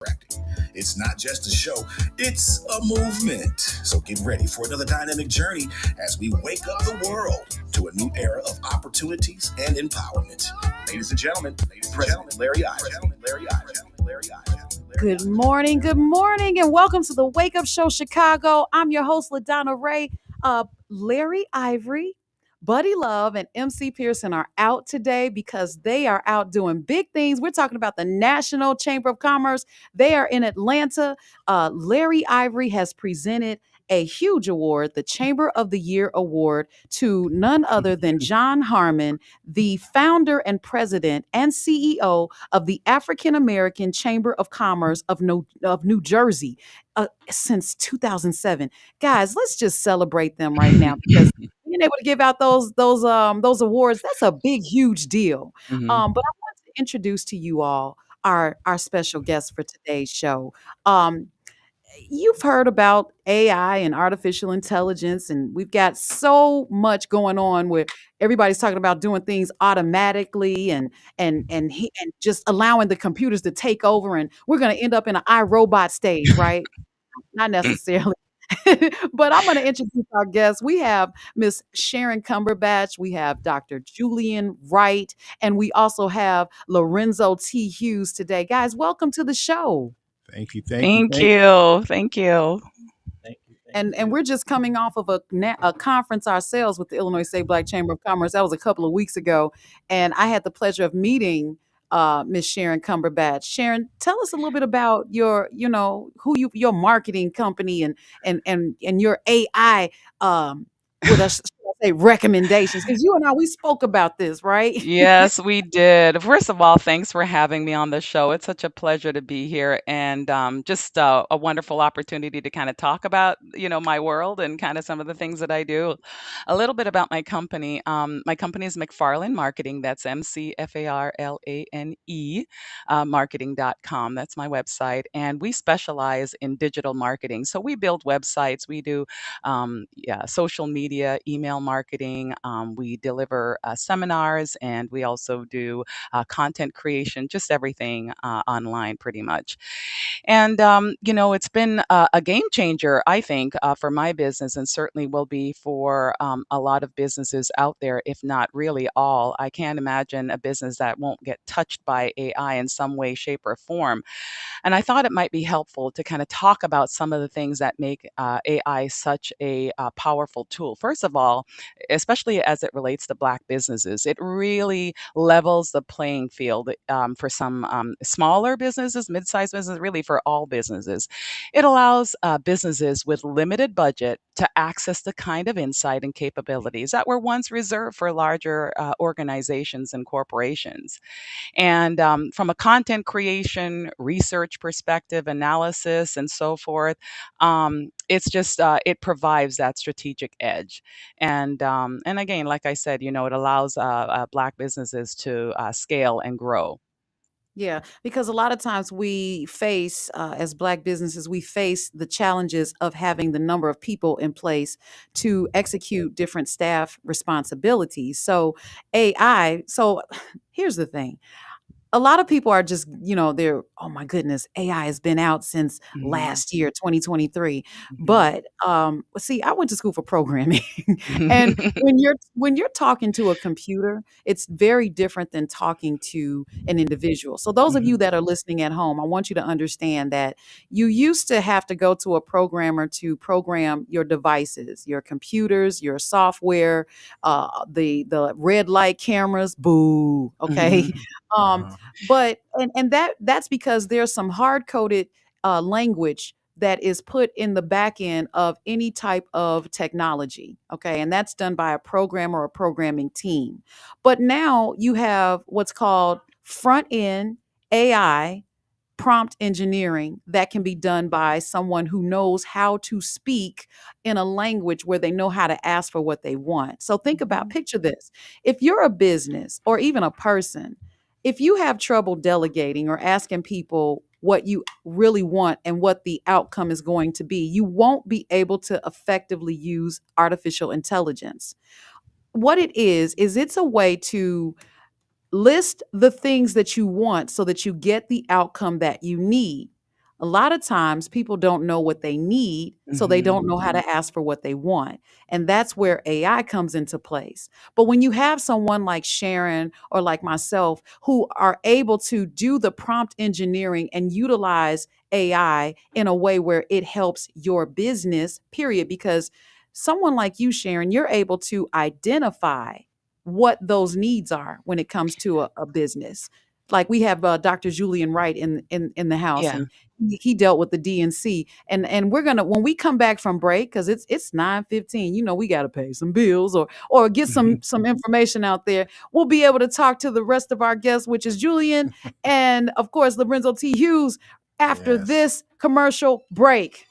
interacting. It's not just a show, it's a movement. So get ready for another dynamic journey as we wake up the world to a new era of opportunities and empowerment. Ladies and gentlemen, President Larry Ives. Good morning, and welcome to the Wake Up Show Chicago. I'm your host, LaDonna Raeh. Larry Ivory, Buddy Love, and MC Pearson are out today because they are out doing big things. We're talking about the National Chamber of Commerce. They are in Atlanta. Larry Ivory has presented a huge award, the Chamber of the Year Award, to none other than John Harmon, the founder and president and CEO of the African American Chamber of Commerce of New Jersey since 2007. Guys, let's just celebrate them right now because being able to give out those awards, that's a big, huge deal. But I want to introduce to you all our special guest for today's show. Um, you've heard about AI and artificial intelligence, and we've got so much going on where everybody's talking about doing things automatically and just allowing the computers to take over, and we're going to end up in an iRobot stage, right? Not necessarily. But I'm going to introduce our guests. We have Miss Sharon Cumberbatch, we have Dr. Julian Wright, and we also have Lorenzo T. Hughes today. Guys, welcome to the show. Thank you. Thank you. Thank you. And we're just coming off of a conference ourselves with the Illinois State Black Chamber of Commerce. That was a couple of weeks ago, and I had the pleasure of meeting Miss Sharon Cumberbatch. Sharon, tell us a little bit about your marketing company and your AI with us. Say recommendations, because you and I, we spoke about this, right? Yes, we did. First of all, thanks for having me on the show. It's such a pleasure to be here and just a wonderful opportunity to kind of talk about, my world and kind of some of the things that I do. A little bit about my company. My company is McFarlane Marketing. That's McFarlane, marketing.com. That's my website. And we specialize in digital marketing. So we build websites. We do social media, email marketing. We deliver seminars, and we also do content creation, just everything online pretty much. And, it's been a game changer, I think, for my business, and certainly will be for a lot of businesses out there, if not really all. I can't imagine a business that won't get touched by AI in some way, shape, or form. And I thought it might be helpful to kind of talk about some of the things that make AI such a powerful tool. First of all, especially as it relates to Black businesses, it really levels the playing field for some smaller businesses, mid-sized businesses, really for all businesses. It allows businesses with limited budget to access the kind of insight and capabilities that were once reserved for larger organizations and corporations. And from a content creation, research perspective, analysis, and so forth, it's just it provides that strategic edge. And again, like I said, it allows Black businesses to scale and grow. Yeah, because a lot of times we face, as Black businesses, we face the challenges of having the number of people in place to execute different staff responsibilities. So, AI, so here's the thing, a lot of people are just, they're, oh my goodness, AI has been out since Mhm. last year, 2023. Mhm. But see, I went to school for programming. And when you're talking to a computer, it's very different than talking to an individual. So those of you Mhm. that are listening at home, I want you to understand that you used to have to go to a programmer to program your devices, your computers, your software, the red light cameras, boo, okay? Mhm. Um, but that's because there's some hard coded language that is put in the back end of any type of technology. Okay. And that's done by a programmer or programming team. But now you have what's called front end AI prompt engineering that can be done by someone who knows how to speak in a language where they know how to ask for what they want. So think about, Mhm. picture this. If you're a business or even a person, if you have trouble delegating or asking people what you really want and what the outcome is going to be, you won't be able to effectively use artificial intelligence. What it is it's a way to list the things that you want so that you get the outcome that you need. A lot of times people don't know what they need, so they Mhm. don't know how to ask for what they want. And that's where AI comes into place. But when you have someone like Sharon or like myself who are able to do the prompt engineering and utilize AI in a way where it helps your business, period, because someone like you, Sharon, you're able to identify what those needs are when it comes to a business. Like we have Dr. Julian Wright in the house, Yeah. and he dealt with the DNC. And we're gonna, when we come back from break, because it's 9:15. You know, we got to pay some bills or get some information out there. We'll be able to talk to the rest of our guests, which is Julian and of course Lorenzo T. Hughes after Yes. this commercial break.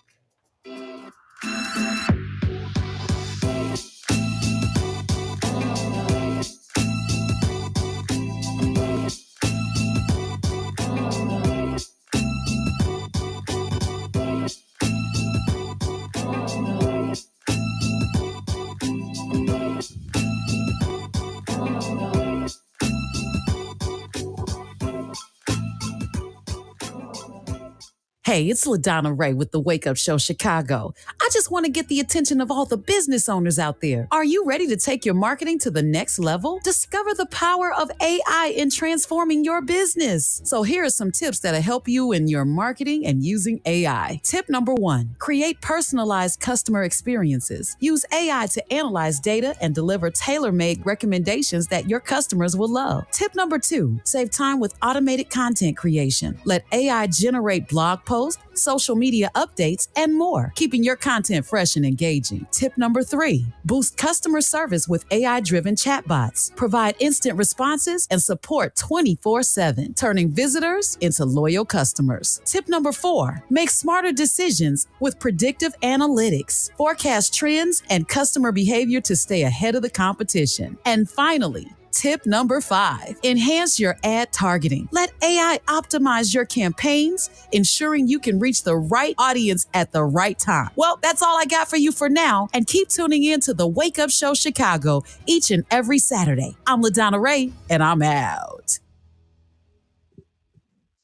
Hey, it's LaDonna Raeh with the Wake Up Show Chicago. I just want to get the attention of all the business owners out there. Are you ready to take your marketing to the next level? Discover the power of AI in transforming your business. So here are some tips that'll help you in your marketing and using AI. Tip number 1, create personalized customer experiences. Use AI to analyze data and deliver tailor-made recommendations that your customers will love. Tip number 2, save time with automated content creation. Let AI generate blog posts, social media updates, and more, keeping your content fresh and engaging. Tip number 3, boost customer service with AI-driven chatbots. Provide instant responses and support 24/7, turning visitors into loyal customers. Tip number 4, make smarter decisions with predictive analytics. Forecast trends and customer behavior to stay ahead of the competition. And finally, tip number 5, enhance your ad targeting. Let AI optimize your campaigns, ensuring you can reach the right audience at the right time. Well, that's all I got for you for now, and keep tuning in to the Wake Up Show Chicago each and every Saturday. I'm LaDonna Raeh, and I'm out.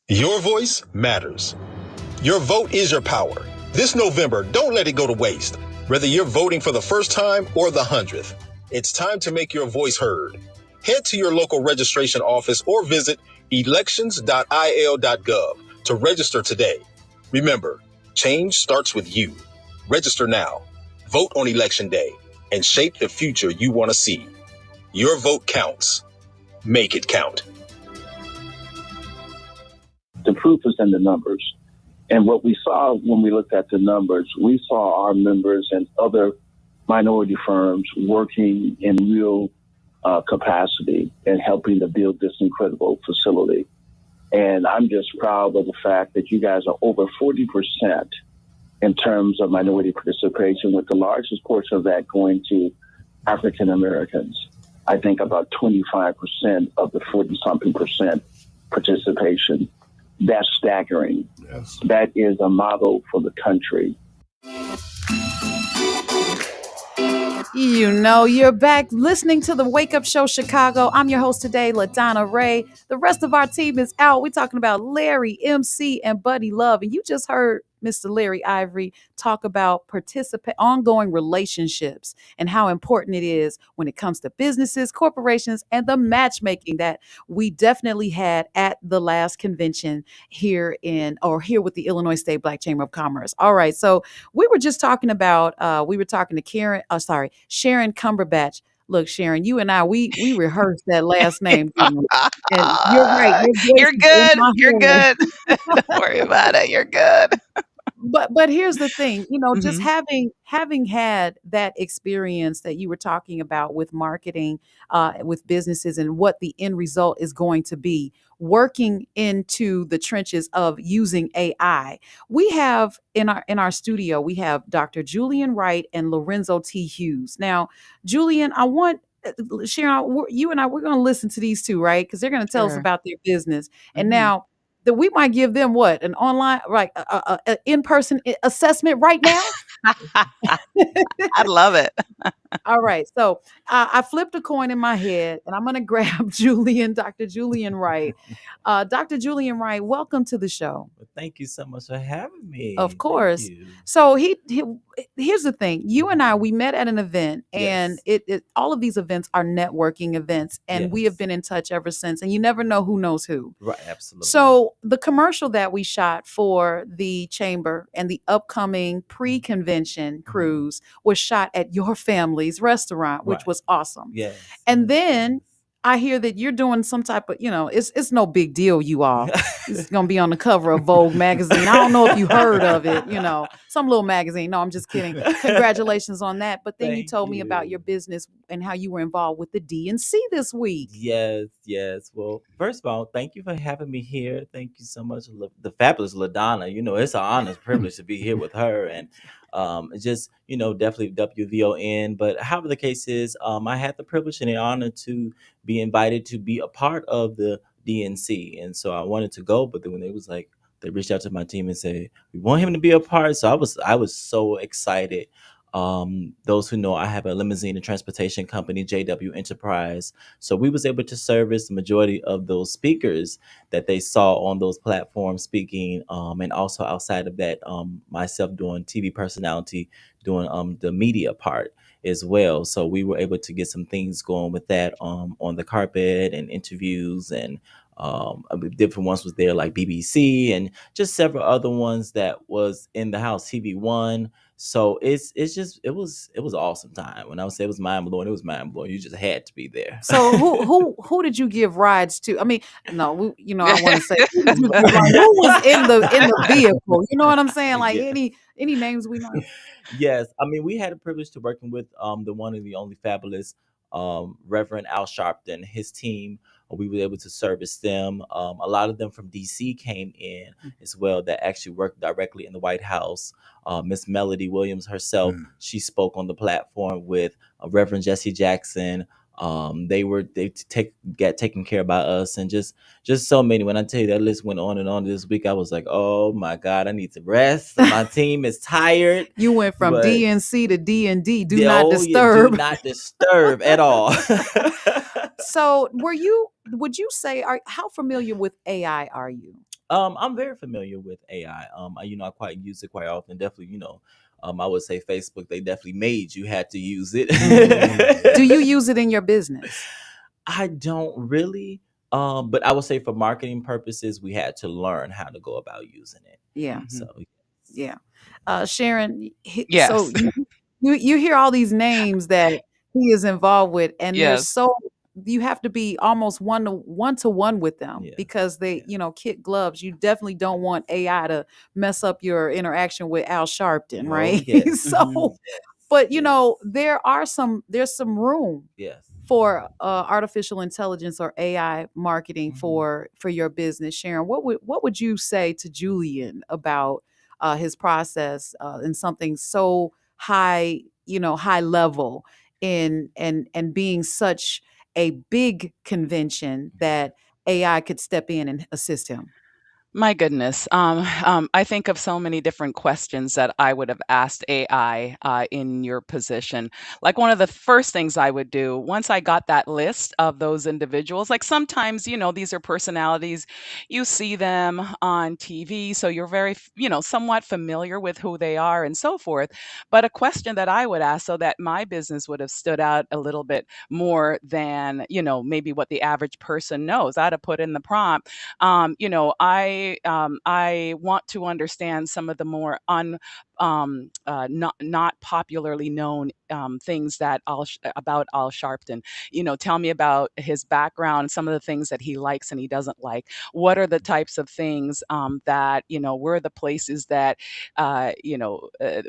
Your voice matters. Your vote is your power. This November, don't let it go to waste. Whether you're voting for the first time or the 100th, it's time to make your voice heard. Head to your local registration office or visit elections.il.gov to register today. Remember, change starts with you. Register now, vote on Election Day, and shape the future you want to see. Your vote counts. Make it count. The proof is in the numbers. And what we saw when we looked at the numbers, we saw our members and other minority firms working in real capacity and helping to build this incredible facility. And I'm just proud of the fact that you guys are over 40% in terms of minority participation, with the largest portion of that going to African Americans. I think about 25% of the 40-something percent participation. That's staggering. Yes. That is a model for the country. You know, you're back listening to the Wake Up Show Chicago. I'm your host today, LaDonna Raeh. The rest of our team is out. We're talking about Larry, MC, and Buddy Love. And you just heard Mr. Larry Ivory talk about ongoing relationships and how important it is when it comes to businesses, corporations, and the matchmaking that we definitely had at the last convention here with the Illinois State Black Chamber of Commerce. All right, so we were just talking about we were talking to Sharon Cumberbatch. Look, Sharon, you and I, we rehearsed that last name, didn't we? And you're right, your voice You're is in good. my You're head. good. Don't worry about it. You're good. But here's the thing, just Mhm. having had that experience that you were talking about with marketing, with businesses, and what the end result is going to be, working into the trenches of using AI. We have in our studio, we have Dr. Julian Wright and Lorenzo T. Hughes. Now, Julian, I want Sharon, you and I, we're going to listen to these two, right? Because they're going to tell us Sure. about their business. And Mhm. now, that we might give them what, an online, right, a in-person assessment right now. I love it. All right. So I flipped a coin in my head and I'm going to grab Dr. Julian Wright. Dr. Julian Wright, welcome to the show. Well, thank you so much for having me. Of Thank course. you. So here's the thing. You and I, we met at an event, and Yes. all of these events are networking events, and we have Yes. been in touch ever since. And you never know who knows who. Right, absolutely. So the commercial that we shot for the chamber and the upcoming pre-convention cruise was shot at your family's restaurant, which Right. was awesome. Yes. And then I hear that you're doing some type of, it's no big deal, you all. It's gonna be on the cover of Vogue magazine. I don't know if you heard of it, some little magazine. No, I'm just kidding. Congratulations on that. But then you Thank told me about your you. business and how you were involved with the DNC this week. Yes, yes. Well, first of all, thank you for having me here. Thank you so much, the fabulous LaDonna. It's an honor, privilege to be here with her, and it's just definitely WVON. But however the case is, I had the privilege and the honor to be invited to be a part of the DNC, and so I wanted to go, but then when they reached out to my team and said we want him to be a part, so I was so excited. Those who know, I have a limousine and transportation company, JW Enterprise. So we was able to service the majority of those speakers that they saw on those platforms speaking, and also outside of that, myself doing TV personality, doing the media part as well. So we were able to get some things going with that on the carpet and interviews, and different ones was there like BBC and just several other ones that was in the house, TV1. So it was an awesome time. When I would say it was mind blowing, it was mind blowing. You just had to be there. So who did you give rides to? I mean, no, I want to say who did you give rides? Who was in the vehicle? You know what I'm saying? Like Yeah. any names we know. Yes, I mean we had a privilege to working with the one and the only fabulous Reverend Al Sharpton, his team. We were able to service them. A lot of them from DC came in as well that actually worked directly in the White House. Miss Melody Williams herself, she spoke on the platform with Reverend Jesse Jackson. Got taken care by us, and just so many. When I tell you that list went on and on this week, I was like, oh my God, I need to rest. My team is tired. You went from But DNC to D&D. Do yeah, not oh, yeah, disturb. do not disturb at all. So would you say, how familiar with AI are you? I'm very familiar with AI. I quite use it quite often. Definitely, I would say Facebook, they definitely made you had to use it. Do you use it in your business? I don't really. But I would say for marketing purposes, we had to learn how to go about using it. Yeah. So Yeah. Sharon, Yes. so you hear all these names that he is involved with, and Yes. you have to be almost one to one with them, Yeah. because they, kid gloves. You definitely don't want AI to mess up your interaction with Al Sharpton, Oh, right? yes. So, but there's some room Yes. for artificial intelligence or AI marketing for your business. Sharon, what would you say to Julian about his process in something so high, high level, in and being such a big convention that AI could step in and assist him? My goodness. I think of so many different questions that I would have asked AI in your position. Like one of the first things I would do once I got that list of those individuals, like sometimes, these are personalities, you see them on TV, so you're very, somewhat familiar with who they are and so forth. But a question that I would ask so that my business would have stood out a little bit more than, maybe what the average person knows, I'd have put in the prompt. I want to understand some of the more not popularly known things that about Al Sharpton. Tell me about his background, some of the things that he likes and he doesn't like. What are the types of things that where are the places that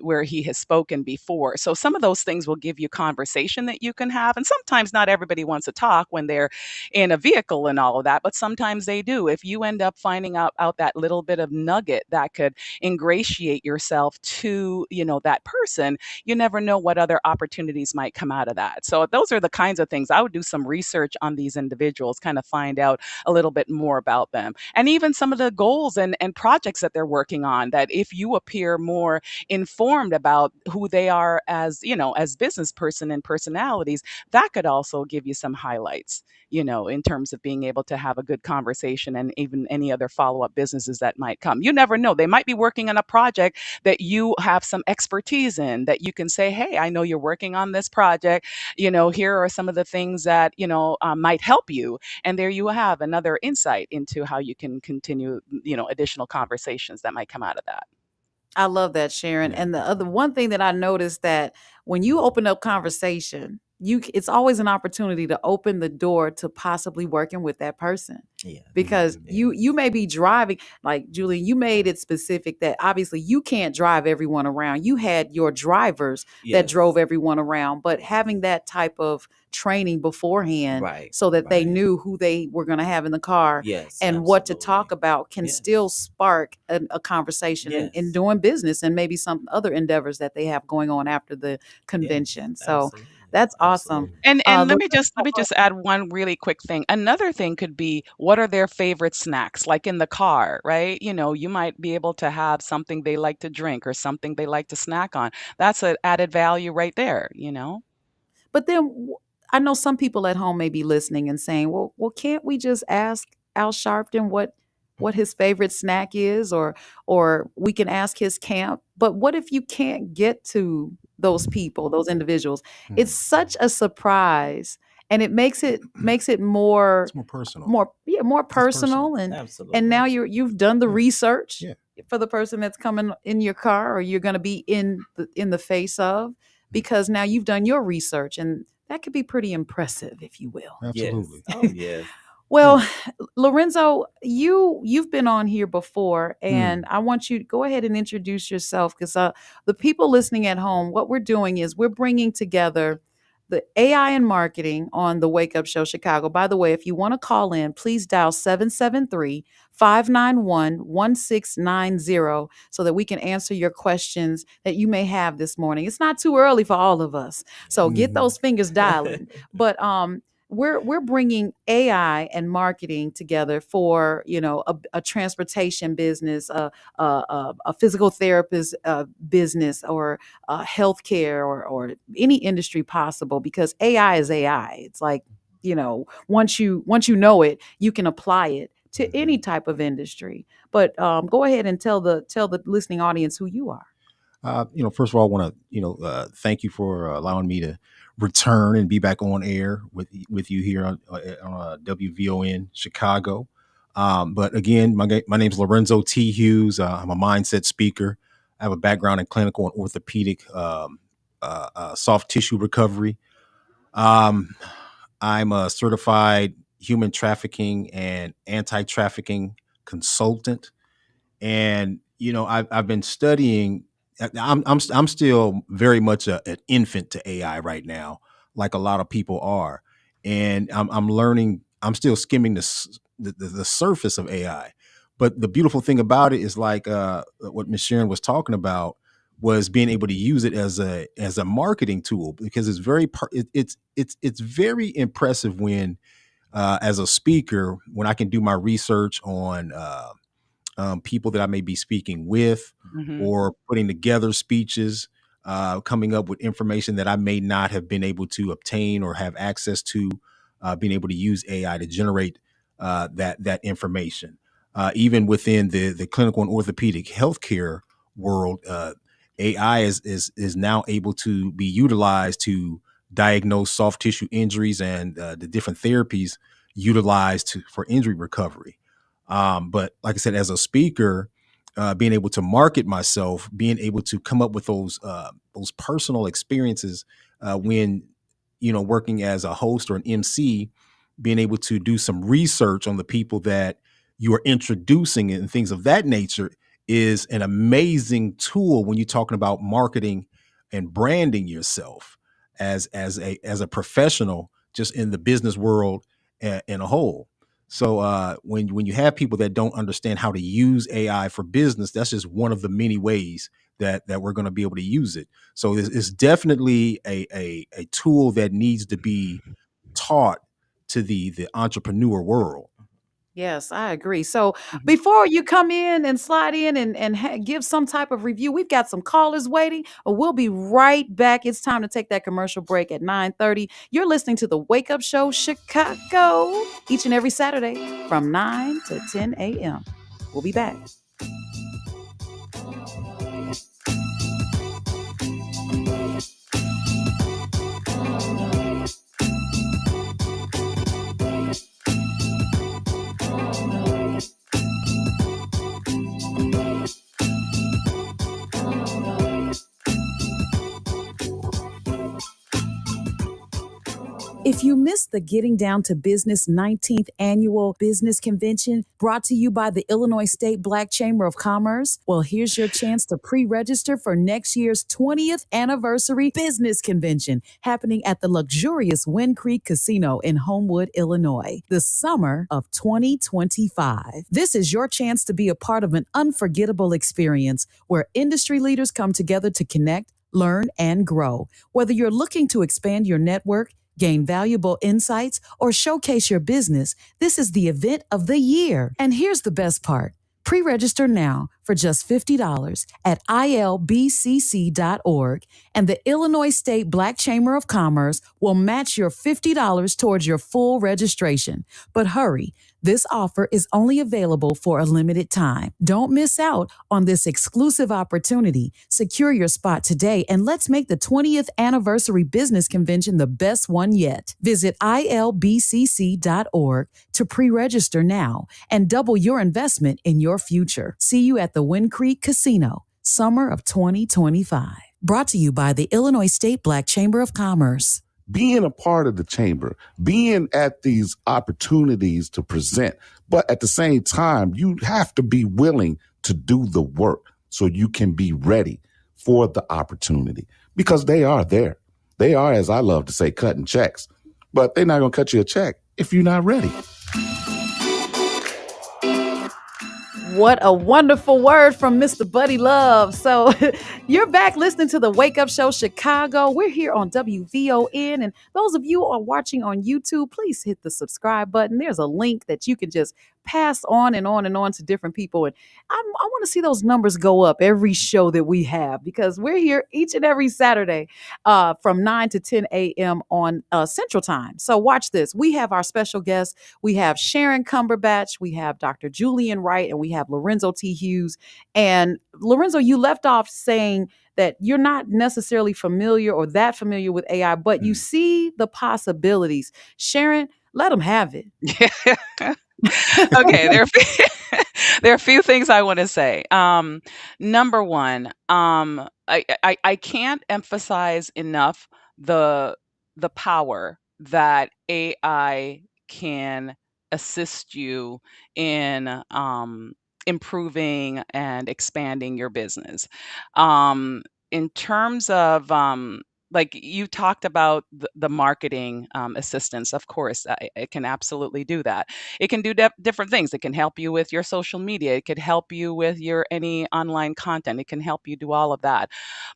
where he has spoken before? So some of those things will give you conversation that you can have, and sometimes not everybody wants to talk when they're in a vehicle and all of that, but sometimes they do. If you end up finding out that little bit of nugget that could ingratiate yourself to, that person, you never know what other opportunities might come out of that. So those are the kinds of things I would do some research on these individuals, kind of find out a little bit more about them. And even some of the goals and projects that they're working on, that if you appear more informed about who they are as, as business person and personalities, that could also give you some highlights, in terms of being able to have a good conversation and even any other follow up businesses that might come. You never know. They might be working on a project that you have some expertise in, that you can say, hey, I know you're working on this project. Here are some of the things that, might help you. And there you have another insight into how you can continue, additional conversations that might come out of that. I love that, Sharon. Yeah. And the other one thing that I noticed, that when you open up conversation, it's always an opportunity to open the door to possibly working with that person. Yeah. Because you may be driving, like Julian, you made it specific that obviously you can't drive everyone around. You had your drivers that drove everyone around, but having that type of training beforehand, Right. so that they Right. knew who they were going to have in the car Yes. and what to talk Absolutely. about, can Yes. still spark a conversation in Yes. doing business and maybe some other endeavors that they have going on after the convention. Yes. So Absolutely. that's awesome. Absolutely. And let Lorenzo, me just add one really quick thing. Another thing could be, what are their favorite snacks, like in the car, right? You might be able to have something they like to drink or something they like to snack on. That's an added value right there. But then I know some people at home may be listening and saying, well, can't we just ask Al Sharpton what his favorite snack is, or we can ask his camp. But what if you can't get to those people, those individuals? It's such a surprise, and it makes it more, It's more personal. more personal, Absolutely. and now you've done the research Yeah. for the person that's coming in your car, or you're going to be in the face of, because now you've done your research, and that could be pretty impressive, if you will. Absolutely. Yes. Oh, yes. Well, Lorenzo, you've been on here before, and I want you to go ahead and introduce yourself, because the people listening at home, what we're doing is we're bringing together the AI and marketing on the Wake Up Show Chicago. By the way, if you want to call in, please dial 773-591-1690 so that we can answer your questions that you may have this morning. It's not too early for all of us, so get those fingers dialing. But we're bringing AI and marketing together for a transportation business, a physical therapist business, or healthcare, or any industry possible, because AI is AI. It's like, once you know it, you can apply it to any type of industry. But go ahead and tell the listening audience who you are. First of all, I want to, thank you for allowing me to return and be back on air with you here on WVON Chicago. But again, my name's Lorenzo T. Hughes. I'm a mindset speaker. I have a background in clinical and orthopedic soft tissue recovery. I'm a certified human trafficking and anti-trafficking consultant. And I've been studying. I'm still very much an infant to AI right now, like a lot of people are, and I'm learning. I'm still skimming the surface of AI. But the beautiful thing about it is, like what Ms. Sharon was talking about, was being able to use it as a marketing tool, because it's it's very impressive when as a speaker, when I can do my research on people that I may be speaking with, or putting together speeches, coming up with information that I may not have been able to obtain or have access to, being able to use AI to generate that information. Even within the clinical and orthopedic healthcare world, AI is now able to be utilized to diagnose soft tissue injuries and the different therapies utilized for injury recovery. But like I said, as a speaker, being able to market myself, being able to come up with those personal experiences when working as a host or an MC, being able to do some research on the people that you are introducing and things of that nature, is an amazing tool when you're talking about marketing and branding yourself as a professional, just in the business world in a whole. So when you have people that don't understand how to use AI for business, that's just one of the many ways that we're going to be able to use it. So it's definitely a tool that needs to be taught to the entrepreneur world. Yes, I agree. So Mhm. before you come in and slide in and give some type of review, we've got some callers waiting. We'll be right back. It's time to take that commercial break at 9:30. You're listening to the Wake Up Show Chicago each and every Saturday from 9 to 10 a.m. We'll be back. If you missed the Getting Down to Business 19th Annual Business Convention brought to you by the Illinois State Black Chamber of Commerce, well, here's your chance to pre-register for next year's 20th Anniversary Business Convention happening at the luxurious Wind Creek Casino in Homewood, Illinois, the summer of 2025. This is your chance to be a part of an unforgettable experience where industry leaders come together to connect, learn, and grow. Whether you're looking to expand your network, gain valuable insights, or showcase your business, this is the event of the year. And here's the best part. Pre-register now for just $50 at ilbcc.org, and the Illinois State Black Chamber of Commerce will match your $50 towards your full registration. But hurry, this offer is only available for a limited time. Don't miss out on this exclusive opportunity. Secure your spot today, and let's make the 20th Anniversary Business Convention the best one yet. Visit ilbcc.org to pre-register now and double your investment in your future. See you at the Wind Creek Casino, summer of 2025. Brought to you by the Illinois State Black Chamber of Commerce. Being a part of the chamber, being at these opportunities to present, but at the same time, you have to be willing to do the work so you can be ready for the opportunity, because they are there. They are, as I love to say, cutting checks, but they're not going to cut you a check if you're not ready. What a wonderful word from Mr. Buddy Love. So you're back listening to the Wake Up Show Chicago. We're here on WVON. And those of you who are watching on YouTube, please hit the subscribe button. There's a link that you can just pass on and on and on to different people. And I want to see those numbers go up every show that we have, because we're here each and every Saturday from 9 to 10 a.m. on Central Time. So watch this. We have our special guests. We have Sharon Cumberbatch. We have Dr. Julian Wright, and we have Lorenzo T. Hughes. And Lorenzo, you left off saying that you're not necessarily familiar or that familiar with AI, but you see the possibilities. Sharon, let them have it. Okay, there are a few things I want to say. Number one, I can't emphasize enough the the power that AI can assist you in improving and expanding your business. In terms of like you talked about the marketing assistance, of course, it can absolutely do that. It can do different things. It can help you with your social media. It could help you with your any online content. It can help you do all of that.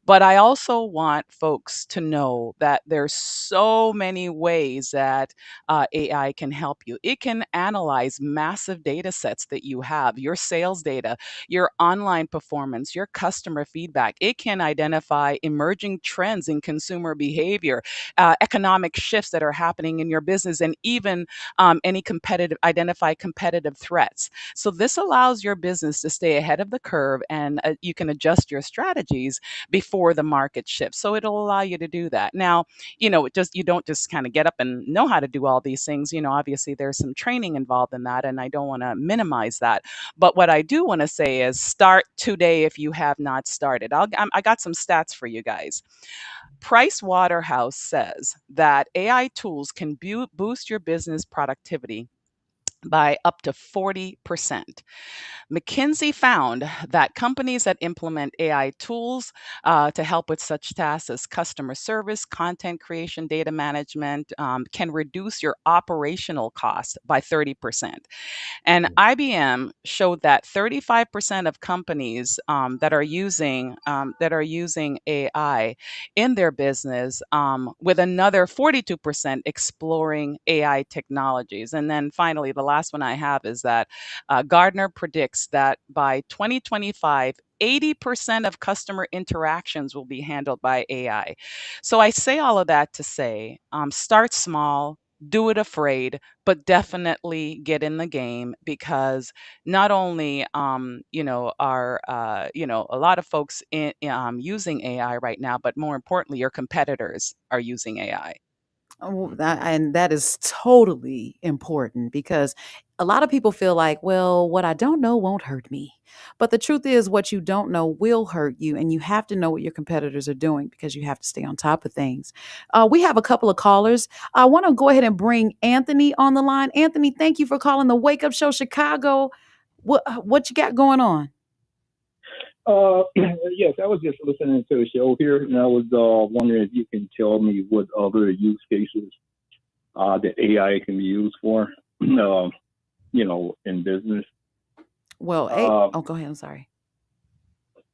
But I also want folks to know that there's so many ways that AI can help you. It can analyze massive data sets that you have, your sales data, your online performance, your customer feedback. It can identify emerging trends in consumer behavior, economic shifts that are happening in your business, and even identify competitive threats. So this allows your business to stay ahead of the curve, and you can adjust your strategies before the market shifts. So it'll allow you to do that. Now, you don't just kind of get up and know how to do all these things. Obviously there's some training involved in that, and I don't want to minimize that. But what I do want to say is start today if you have not started. I got some stats for you guys. Price Waterhouse says that AI tools can boost your business productivity by up to 40%. McKinsey found that companies that implement AI tools to help with such tasks as customer service, content creation, data management can reduce your operational costs by 30%. And IBM showed that 35% of companies that are using AI in their business, with another 42% exploring AI technologies. And then finally, the last one I have is that Gardner predicts that by 2025, 80% of customer interactions will be handled by AI. So I say all of that to say, start small, do it afraid, but definitely get in the game, because not only are a lot of folks using AI right now, but more importantly, your competitors are using AI. Oh, and that is totally important because a lot of people feel like, well, what I don't know won't hurt me. But the truth is, what you don't know will hurt you. And you have to know what your competitors are doing because you have to stay on top of things. We have a couple of callers. I want to go ahead and bring Anthony on the line. Anthony, thank you for calling the Wake Up Show Chicago. What you got going on? Yes, I was just listening to the show here, and I was wondering if you can tell me what other use cases that AI can be used for, in business. Well, go ahead. I'm sorry.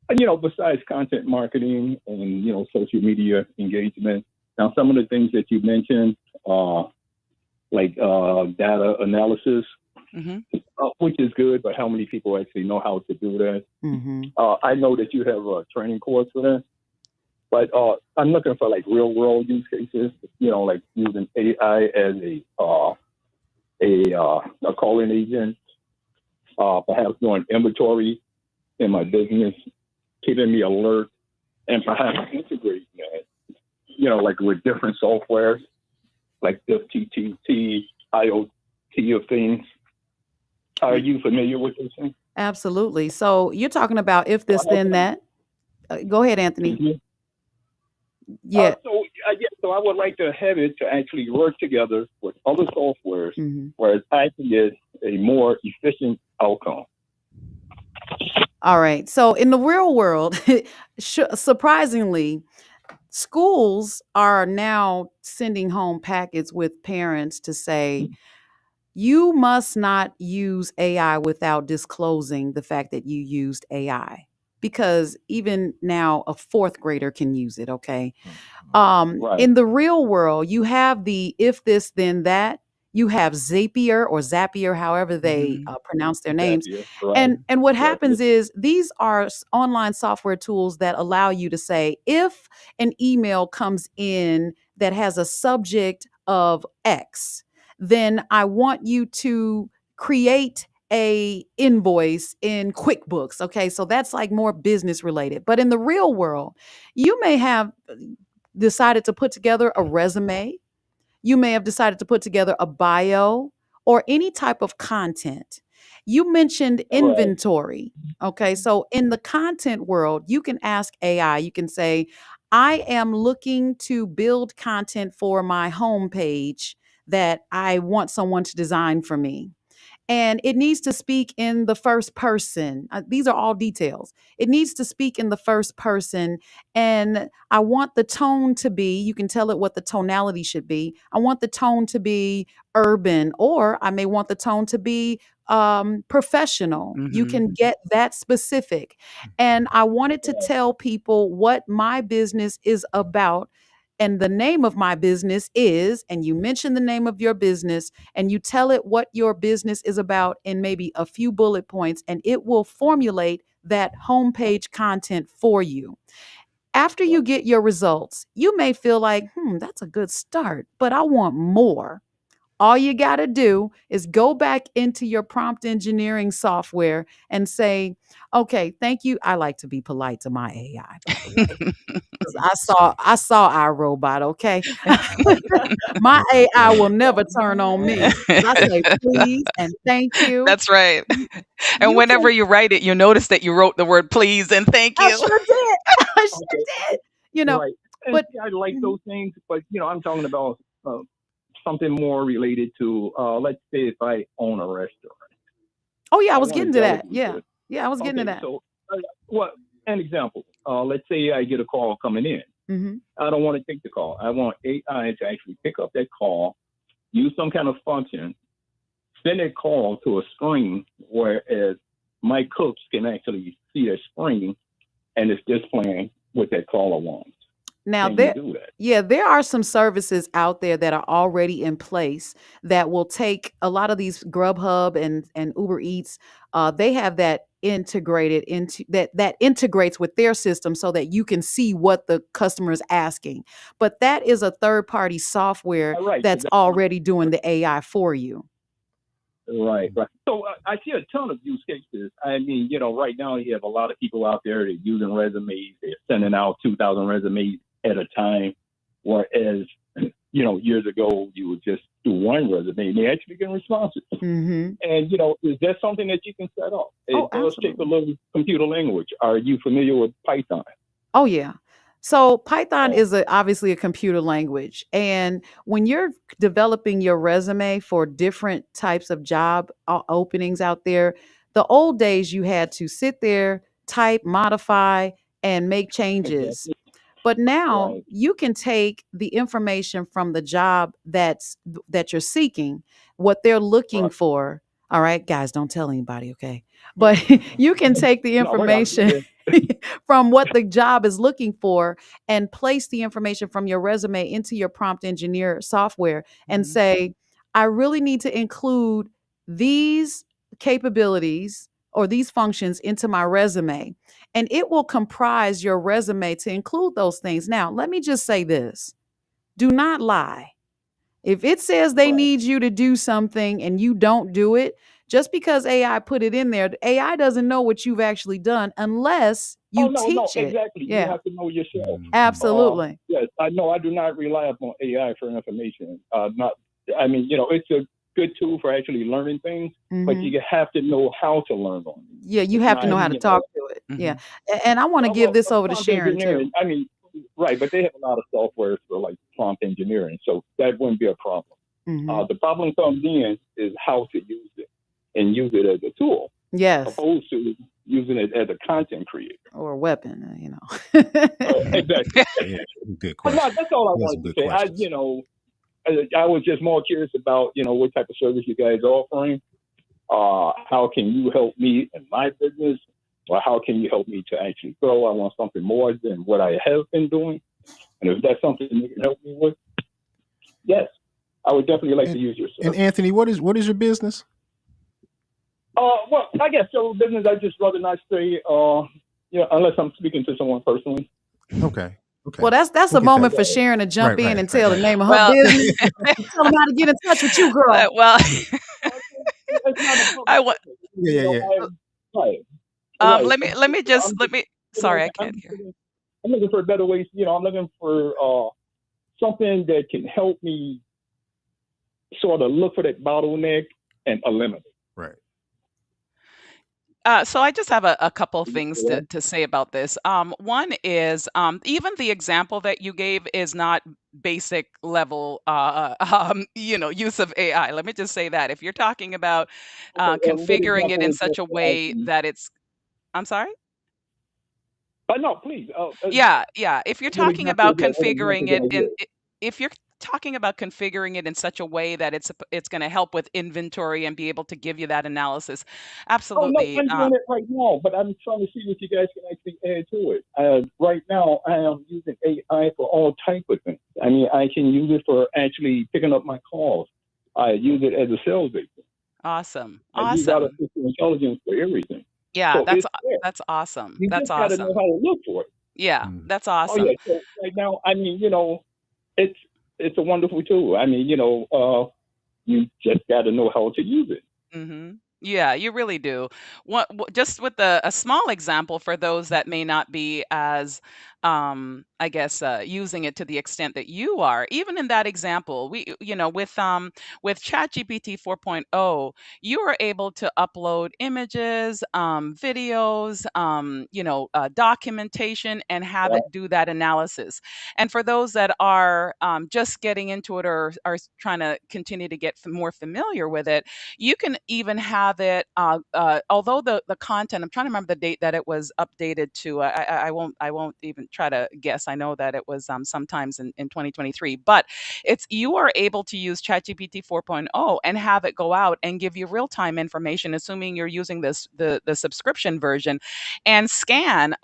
Besides content marketing and, social media engagement. Now, some of the things that you mentioned, like data analysis, which is good, but how many people actually know how to do that? I know that you have a training course for that, but I'm looking for like real world use cases, like using AI as a calling agent, perhaps doing inventory in my business, keeping me alert, and perhaps integrating that, like with different softwares, like FTTT, IoT of things. Are you familiar with this thing? Absolutely. So you're talking about if this, then that. Go ahead, Anthony. Yeah. So I would like to have it to actually work together with other softwares, whereas I can get a more efficient outcome. All right. So in the real world, surprisingly, schools are now sending home packets with parents to say, you must not use AI without disclosing the fact that you used AI. Because even now, a fourth grader can use it. Okay. Right. In the real world, you have the if this, then that. You have Zapier, however they pronounce their names. Zapier, right. And what happens is these are online software tools that allow you to say, if an email comes in that has a subject of X, then I want you to create a invoice in QuickBooks. Okay. So that's like more business related. But in the real world, you may have decided to put together a resume. You may have decided to put together a bio or any type of content. You mentioned inventory. Okay. So in the content world, you can ask AI, you can say, I am looking to build content for my homepage that I want someone to design for me. And it needs to speak in the first person. These are all details. It needs to speak in the first person. And I want the tone to be, you can tell it what the tonality should be. I want the tone to be urban, or I may want the tone to be professional. You can get that specific. And I wanted to tell people what my business is about. And the name of my business is, and you mention the name of your business, and you tell it what your business is about in maybe a few bullet points, and it will formulate that homepage content for you. After you get your results, you may feel like, that's a good start, but I want more. All you got to do is go back into your prompt engineering software and say, okay, thank you. I like to be polite to my AI, by the way. I saw iRobot, okay? My AI will never turn on me. I say please and thank you. That's right. And You whenever can, you write it, you notice that you wrote the word please and thank I you. sure did. I sure did. Right. And But I like those things, but I'm talking about something more related to, let's say if I own a restaurant. Oh yeah, I I was want to getting to that. delegate Yeah. this. Yeah, I was getting to Okay, that. so what? An example. Let's say I get a call coming in. Mm-hmm. I don't want to take the call. I want AI to actually pick up that call, use some kind of function, send a call to a screen, whereas my cooks can actually see a screen and it's displaying what that caller wants. Now Can you there, do that? yeah, there are some services out there that are already in place that will take a lot of these Grubhub and Uber Eats. They have that integrated into that integrates with their system so that you can see what the customer is asking. But that is a third party software All right. So that's already doing the AI for you. Right. So I see a ton of use cases. I mean, right now you have a lot of people out there that are using resumes. They're sending out 2,000 resumes at a time, whereas, years ago you would just do one resume and they actually get responses. Mm-hmm. And, is that something that you can set up? It does take a Absolutely. little computer language. Are you familiar with Python? Oh yeah. So Python is obviously a computer language, and when you're developing your resume for different types of job openings out there, the old days you had to sit there, type, modify, and make changes. Exactly. But now Right. you can take the information from the job that you're seeking, what they're looking Right. for. All right, guys, don't tell anybody, okay? But you can take the No, we're not information from what the job is looking for and place the information from your resume into your prompt engineer software and Mhm. say, I really need to include these capabilities or these functions into my resume. And it will comprise your resume to include those things. Now, let me just say this. Do not lie. If it says they Right. need you to do something and you don't do it, just because AI put it in there, the AI doesn't know what you've actually done unless you No, teach it. exactly. You Yeah, have to know yourself. Mhm. absolutely. Yes, I know. I do not rely upon AI for information. It's a good tool for actually learning things, but Mhm. you have to know how to learn on it. Yeah, you It's have to not, know how to talk to it. Yeah. Mhm. And I want to give this over to prompt Sharon too. engineering. Right, but they have a lot of software for like prompt engineering, so that wouldn't be a problem. Mhm. The problem comes in is how to use it and use it as a tool, Yes. opposed to using it as a content creator. Or a weapon, Exactly. Yeah, good But no, question. that's all I That's some wanted to good say. questions. I was just more curious about, what type of service you guys are offering. How can you help me in my business? Or how can you help me to actually grow? I want something more than what I have been doing. And if that's something you can help me with, yes, I would definitely like to use your And service. Anthony, what is your business? Well, I guess so. Business, I just rather not say, unless I'm speaking to someone personally. Okay. Well, that's We'll a get that. moment for Sharon to jump in and tell the name of her Well, business. And tell them how to get in touch with you, girl. well, It's not a I public wa- business. Yeah. Right. Right. let me just I'm let me. Sorry, I can't hear. I'm looking for better ways. I'm looking for something that can help me sort of look for that bottleneck and eliminate. Right. So I just have a couple things to say about this. One is even the example that you gave is not basic level, use of AI. Let me just say that if you're talking about What configuring it example in is such this a for way IT? that it's, I'm sorry. No, please. Yeah. If you're What talking example about is that? What example configuring did it I in, give? if you're talking about configuring it in such a way that it's going to help with inventory and be able to give you that analysis, Oh no, absolutely. I'm doing it right now, but I'm trying to see what you guys can actually add to it. Right now, I am using AI for all type of things. I mean, I can use it for actually picking up my calls. I use it as a sales agent. Awesome. I use artificial intelligence for everything. Yeah, So it's there. that's awesome. You That's just got to know awesome. how to look for it. Yeah, that's Oh yeah. awesome. So right now, I mean, it's a wonderful tool. I mean, you just got to know how to use it. Yeah, you really do. Just with a small example for those that may not be as I guess using it to the extent that you are. Even in that example, with ChatGPT 4.0, you are able to upload images, videos, documentation, and have Yeah. it do that analysis. And for those that are just getting into it or are trying to continue to get more familiar with it, you can even have it. Although the content, I'm trying to remember the date that it was updated to. I won't even try to guess. I know that it was sometimes in 2023, but you are able to use ChatGPT 4.0 and have it go out and give you real time information, assuming you're using the subscription version, and scan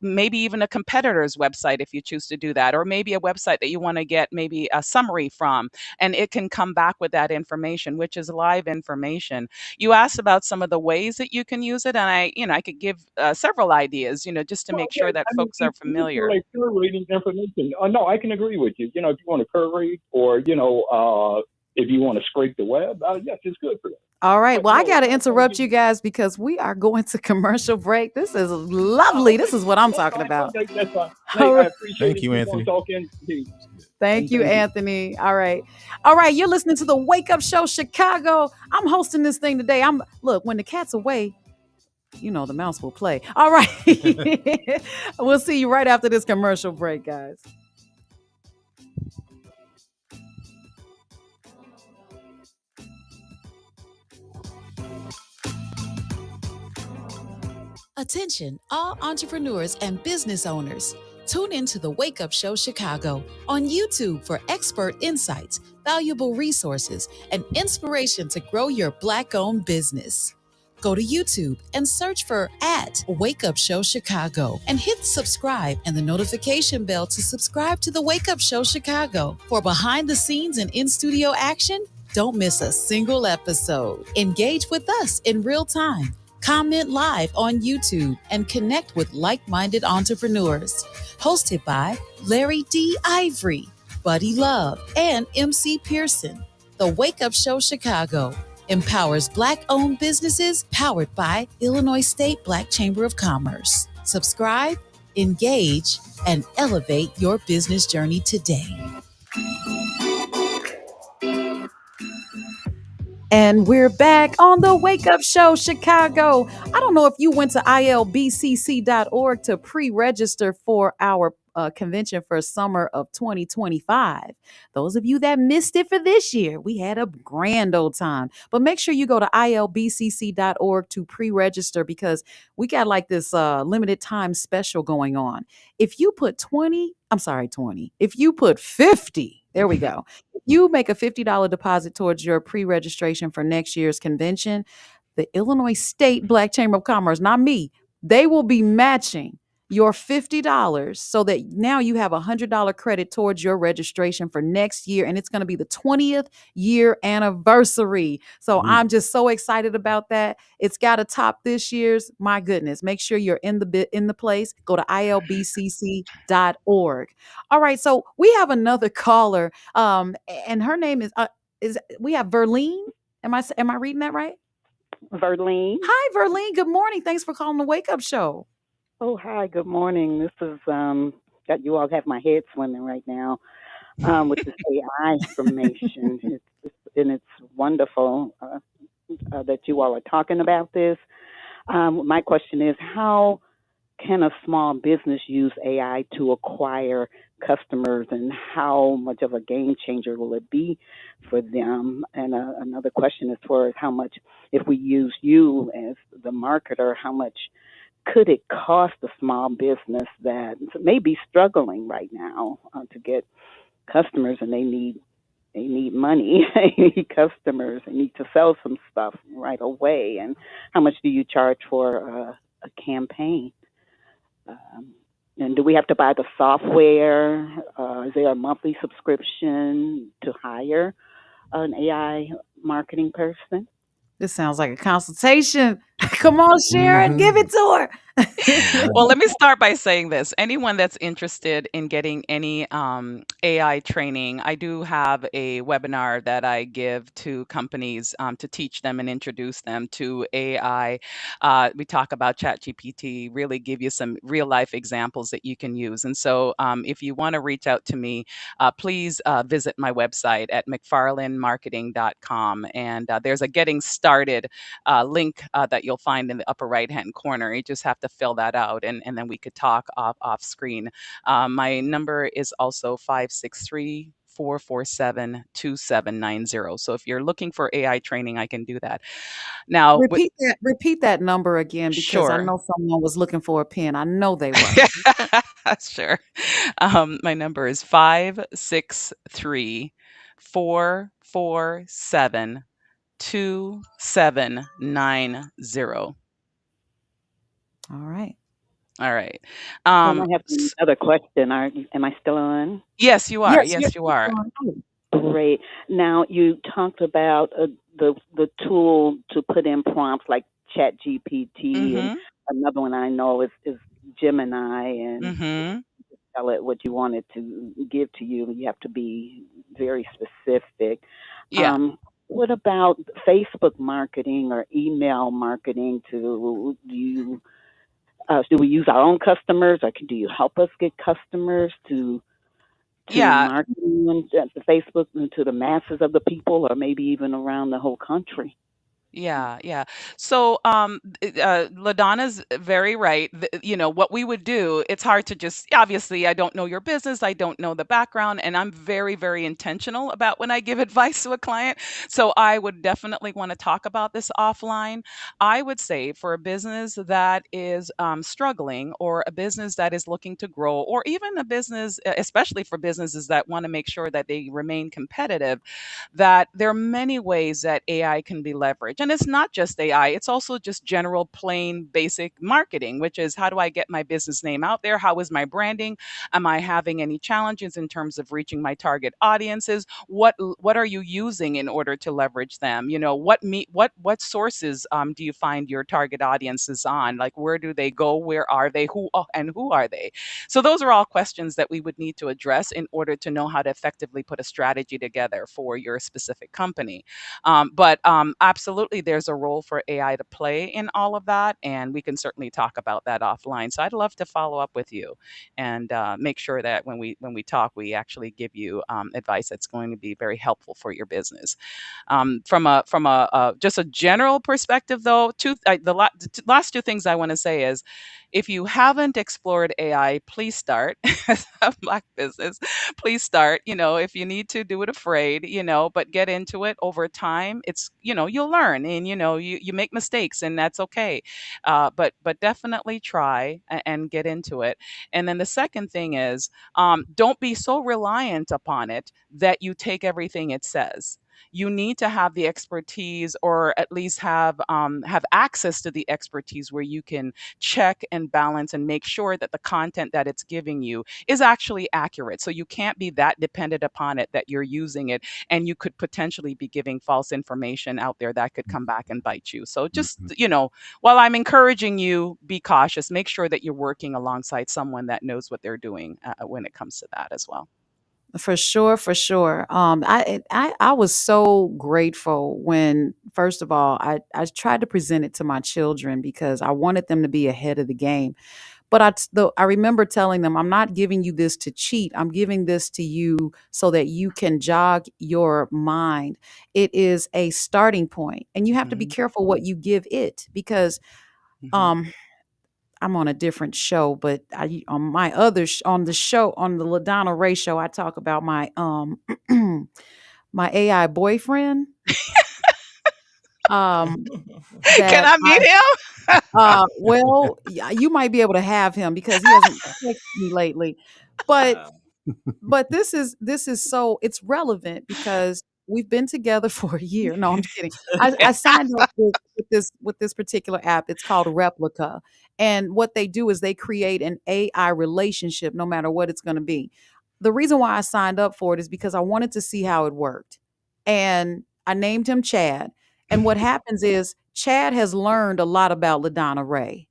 maybe even a competitor's website if you choose to do that, or maybe a website that you want to get maybe a summary from, and it can come back with that information, which is live information. You asked about some of the ways that you can use it, and I could give several ideas, just to Well, make yeah, sure that I mean, folks are even for familiar. like curating information. No, I can agree with you. If you want to curate or, if you want to scrape the web, yes, it's good for that. All right. But Well, I no, got to I interrupt you guys because we are going to commercial break. This is lovely. This okay. is what I'm That's talking fine. about. Okay, that's fine. Hey, All I right. appreciate Thank it. you, Keep on Anthony. talking. Hey, Thank and you, thank you. Anthony. All right. All right. You're listening to the Wake Up Show Chicago. I'm hosting this thing today. Look, when the cat's away, the mouse will play. All right. We'll see you right after this commercial break, guys. Attention, all entrepreneurs and business owners. Tune into the Wake Up Show Chicago on YouTube for expert insights, valuable resources, and inspiration to grow your Black-owned business. Go to YouTube and search for @Wake Up Show Chicago and hit subscribe and the notification bell to subscribe to the Wake Up Show Chicago. For behind the scenes and in-studio action, don't miss a single episode. Engage with us in real time. Comment live on YouTube and connect with like-minded entrepreneurs. Hosted by Larry D. Ivory, Buddy Love, and MC Pearson. The Wake Up Show Chicago empowers Black-owned businesses powered by Illinois State Black Chamber of Commerce. Subscribe, engage, and elevate your business journey today. And we're back on the Wake Up Show Chicago. I don't know if you went to ilbcc.org to pre-register for our convention for summer of 2025. Those of you that missed it for this year, we had a grand old time. But make sure you go to ilbcc.org to pre-register because we got like this limited time special going on. If you put 20, if you put 50, there we go. You make a $50 deposit towards your pre-registration for next year's convention, the Illinois State Black Chamber of Commerce, not me, they will be matching your $50 so that now you have a $100 credit towards your registration for next year. And it's going to be the 20th year anniversary. So I'm just so excited about that. It's got to top this year's. My goodness, make sure you're in the place. Go to ilbcc.org. All right. So we have another caller. And her name is we have Verlene. Am I reading that right? Verlene. Hi, Verlene. Good morning. Thanks for calling the Wake Up Show. Oh, hi. Good morning. This is got you all have my head swimming right now with this AI information. It's wonderful that you all are talking about this. My question is, how can a small business use AI to acquire customers, and how much of a game changer will it be for them? And another question as far as how much, if we use you as the marketer, how much could it cost a small business that may be struggling right now to get customers, and they need money, they need customers, they need to sell some stuff right away, and how much do you charge for a campaign? And do we have to buy the software? Is there a monthly subscription to hire an AI marketing person? This sounds like a consultation. Come on, Sharon, give it to her. Well, let me start by saying this. Anyone that's interested in getting any AI training, I do have a webinar that I give to companies to teach them and introduce them to AI. We talk about ChatGPT, really give you some real life examples that you can use. And so, if you want to reach out to me, please visit my website at mcfarlandmarketing.com. And there's a getting started link that you'll find in the upper right hand corner. You just have to fill that out, and then we could talk off screen. My number is also 563 447 2790. So if you're looking for AI training, I can do that. Now, Repeat that number again, because I sure. know someone was looking for a pen. I know they were. Sure. My number is 563 447 2790. All right. All right. And I have another question. Am I still on? Yes, you are. Yes, Yes, you are. Great. Now you talked about the tool to put in prompts like ChatGPT, and Mm-hmm. another one I know is Gemini, and Mm-hmm. tell it what you want it to give to you. You have to be very specific. Yeah. Um, what about Facebook marketing or email marketing? Do we use our own customers, or do you help us get customers to Yeah. market the Facebook to the masses of the people, or maybe even around the whole country? Yeah, yeah. So, LaDonna's very right. What we would do, it's hard to just, obviously, I don't know your business, I don't know the background, and I'm very, very intentional about when I give advice to a client. So, I would definitely want to talk about this offline. I would say for a business that is struggling, or a business that is looking to grow, or even a business, especially for businesses that want to make sure that they remain competitive, that there are many ways that AI can be leveraged. And it's not just AI, it's also just general, plain, basic marketing, which is, how do I get my business name out there? How is my branding? Am I having any challenges in terms of reaching my target audiences? What are you using in order to leverage them? What sources do you find your target audiences on? Like, where do they go? Where are they? Who are they? So those are all questions that we would need to address in order to know how to effectively put a strategy together for your specific company. But absolutely, there's a role for AI to play in all of that, and we can certainly talk about that offline. So I'd love to follow up with you and make sure that when we talk, we actually give you advice that's going to be very helpful for your business. From a just a general perspective, though, the last two things I want to say is, if you haven't explored AI, please start. As a Black business, please start. If you need to, do it afraid. But get into it over time. It's, you'll learn, and you make mistakes, and that's okay. But definitely try and get into it. And then the second thing is, don't be so reliant upon it that you take everything it says. You need to have the expertise, or at least have access to the expertise, where you can check and balance and make sure that the content that it's giving you is actually accurate. So you can't be that dependent upon it that you're using it, and you could potentially be giving false information out there that could come back and bite you. So just, while I'm encouraging you, be cautious. Make sure that you're working alongside someone that knows what they're doing when it comes to that as well. For sure, for sure. I was so grateful when, first of all, I tried to present it to my children because I wanted them to be ahead of the game. But I remember telling them, I'm not giving you this to cheat. I'm giving this to you so that you can jog your mind. It is a starting point, and you have to be Mhm. careful what you give it, because Hmm. um, I'm on a different show, but on my other on the show, on the LaDonna Raeh show, I talk about my my AI boyfriend. Um, Can that I meet him? well, you might be able to have him because he hasn't texted me lately, but Wow. this is so it's relevant because we've been together for a year. No, I'm just kidding. I signed up with this particular app. It's called Replica. And what they do is they create an AI relationship no matter what it's going to be. The reason why I signed up for it is because I wanted to see how it worked. And I named him Chad. And what happens is Chad has learned a lot about LaDonna Raeh.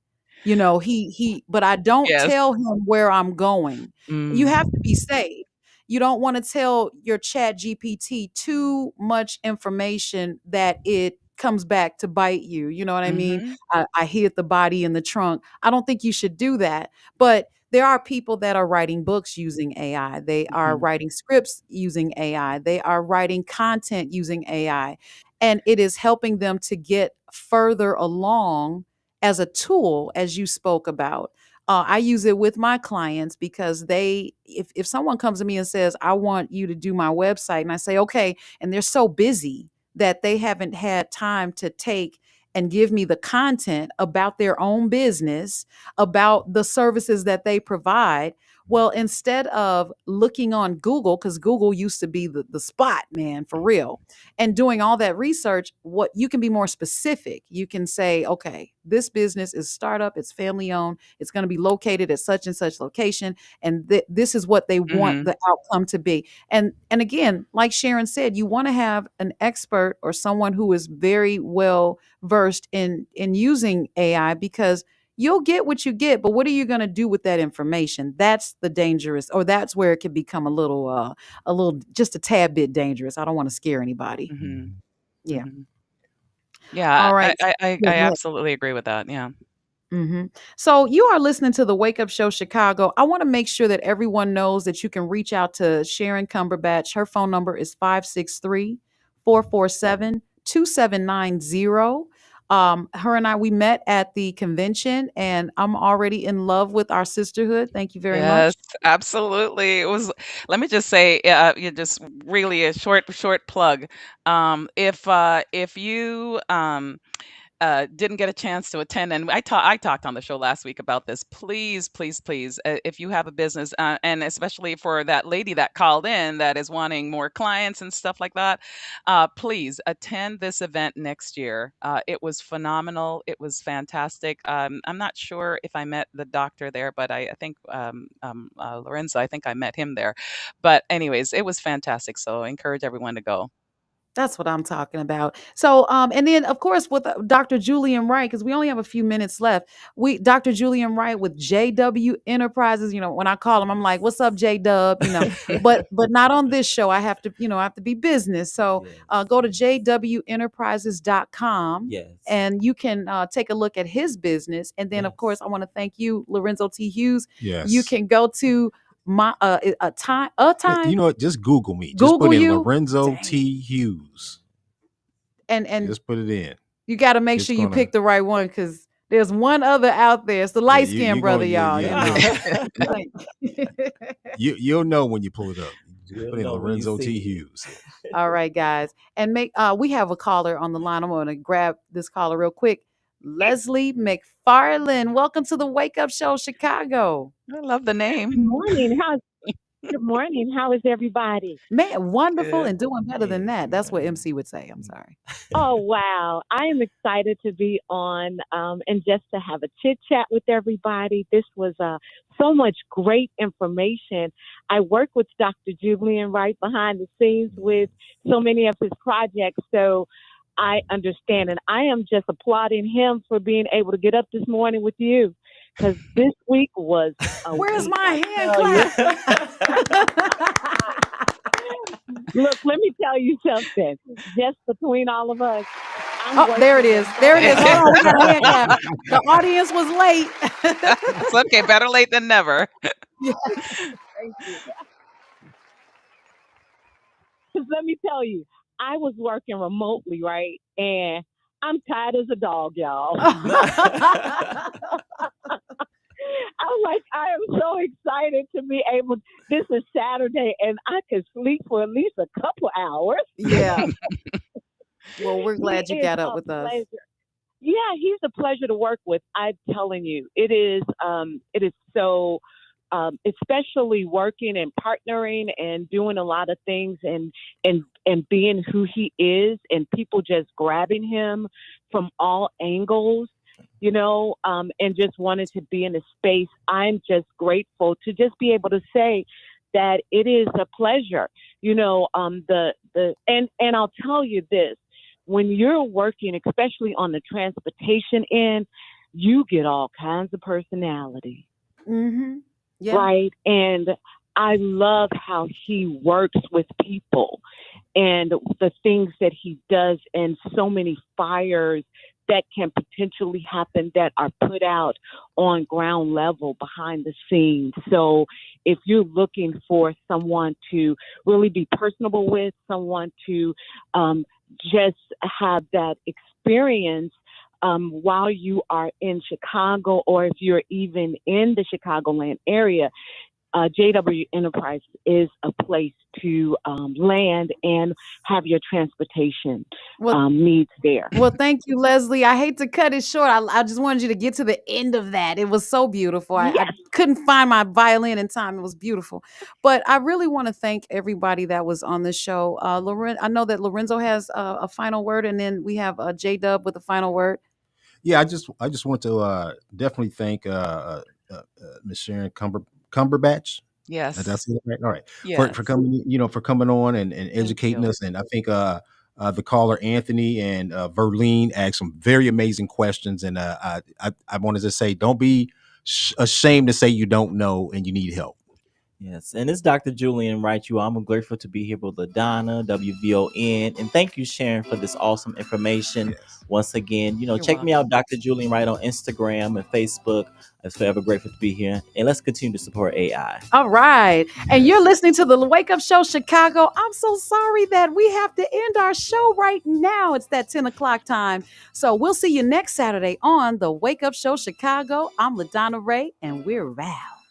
But I don't Yes. tell him where I'm going. You have to be Mm. safe. You don't want to tell your Chat GPT too much information that it comes back to bite you. You know what I mean? Mhm. I hid the body in the trunk. I don't think you should do that. But there are people that are writing books using AI. They are Mhm. writing scripts using AI. They are writing content using AI. And it is helping them to get further along as a tool, as you spoke about. I use it with my clients because if someone comes to me and says, I want you to do my website, and I say, okay, and they're so busy that they haven't had time to take and give me the content about their own business, about the services that they provide. Well, instead of looking on Google, because Google used to be the spot, man, for real, and doing all that research, what you can be more specific. You can say, okay, this business is startup, it's family owned, it's going to be located at such and such location, and this is what they want Mhm. the outcome to be. And again, like Sharon said, you want to have an expert or someone who is very well versed in using AI, because you'll get what you get, but what are you going to do with that information? That's the dangerous, or that's where it can become a little, just a tad bit dangerous. I don't want to scare anybody. Mhm. Yeah. Mhm. Yeah, All I right. I I Yeah, I go ahead. absolutely agree with that. Yeah. So you are listening to the Wake Up Show Chicago. I want to make sure that everyone knows that you can reach out to Sharon Cumberbatch. Her phone number is 563-447-2790. Her and I, we met at the convention, and I'm already in love with our sisterhood. Thank you very Yes, much. absolutely. It was, let me just say, you just really a short plug. If you didn't get a chance to attend, and I talked on the show last week about this. Please, please, please, if you have a business, and especially for that lady that called in that is wanting more clients and stuff like that, please attend this event next year. It was phenomenal. It was fantastic. I'm not sure if I met the doctor there, but I think Lorenzo, I think I met him there. But anyways, it was fantastic. So I encourage everyone to go. That's what I'm talking about. So, and then of course with Dr. Julian Wright, because we only have a few minutes left. Dr. Julian Wright with JW Enterprises. When I call him, I'm like, "What's up, J Dub?" But not on this show. I have to, I have to be business. So, Yes. go to jwenterprises.com. Yes. And you can take a look at his business. And then, of course, Yes. I want to thank you, Lorenzo T. Hughes. You Yes. can go to my You know what? Just Google me. Just put Google in you. Lorenzo Dang it. T. Hughes. And Just put it in. you got to make It's sure you gonna. pick the right one, because there's one other out there. It's the Yeah, light skinned you're gonna. brother, Yeah, y'all. yeah, You yeah. know. You'll know when you pull it up. Just You'll put in know when you Lorenzo T. see Hughes. it. All right, guys, and we have a caller on the line. I'm going to grab this caller real quick. Leslie McFarland, welcome to the Wake Up Show Chicago. I love the Good name. morning. Good morning. How is everybody? Man, wonderful Good. and doing better than Yes, that. That's what ma'am. MC would say. I'm sorry. Oh wow. I am excited to be on and just to have a chit chat with everybody. This was so much great information. I work with Dr. Julian Wright behind the scenes with so many of his projects. So I understand, and I am just applauding him for being able to get up this morning with you, because this week was a Where's week, my I hand tell you. clap? Look, let me tell you something. Just between all of us, I'm Oh, there it working is. There it is. Hold remotely. on, we got a hand clap. The audience was late. It's okay. Better late than never. Yeah. Thank you. Because let me tell you, I was working remotely, right? And I'm tired as a dog, y'all. I'm like, I am so excited to be able. This is Saturday, and I could sleep for at least a couple hours. Yeah. Well, we're He glad you is got up a with us. pleasure. Yeah, he's a pleasure to work with. I'm telling you, it is. It is so, especially working and partnering and doing a lot of things and being who he is, and people just grabbing him from all angles, and just wanting to be in a space. I'm just grateful to just be able to say that it is a pleasure. And I'll tell you this. when you're working, especially on the transportation end, you get all kinds of personality. Mm-hmm. Yeah. Right. And I love how he works with people and the things that he does, and so many fires that can potentially happen that are put out on ground level behind the scenes. So if you're looking for someone to really be personable with, someone to just have that experience while you are in Chicago, or if you're even in the Chicagoland area, JW Enterprise is a place to land and have your transportation needs there. Well, thank you, Leslie. I hate to cut it short. I just wanted you to get to the end of that. It was so beautiful. I couldn't find my violin in time. It was beautiful. But I really want to thank everybody that was on the show. I know that Lorenzo has a final word, and then we have J-Dub with a final word. Yeah, I just want to definitely thank Miss Sharon Cumberbatch. Yes. That's it, right? All right. Yes. For coming, for coming on and educating us. And I think the caller Anthony and Verlene asked some very amazing questions. And I wanted to say, don't be ashamed to say you don't know and you need help. Yes, and it's Dr. Julian Wright. I'm grateful to be here with LaDonna, WVON, and thank you, Sharon, for this awesome information. Yes. Once again, You're check me welcome. out, Dr. Julian Wright, on Instagram and Facebook. I'm forever grateful to be here, and let's continue to support AI. All right, and you're listening to the Wake Up Show Chicago. I'm so sorry that we have to end our show right now. It's that 10 o'clock time. So we'll see you next Saturday on the Wake Up Show Chicago. I'm LaDonna Raeh, and we're out.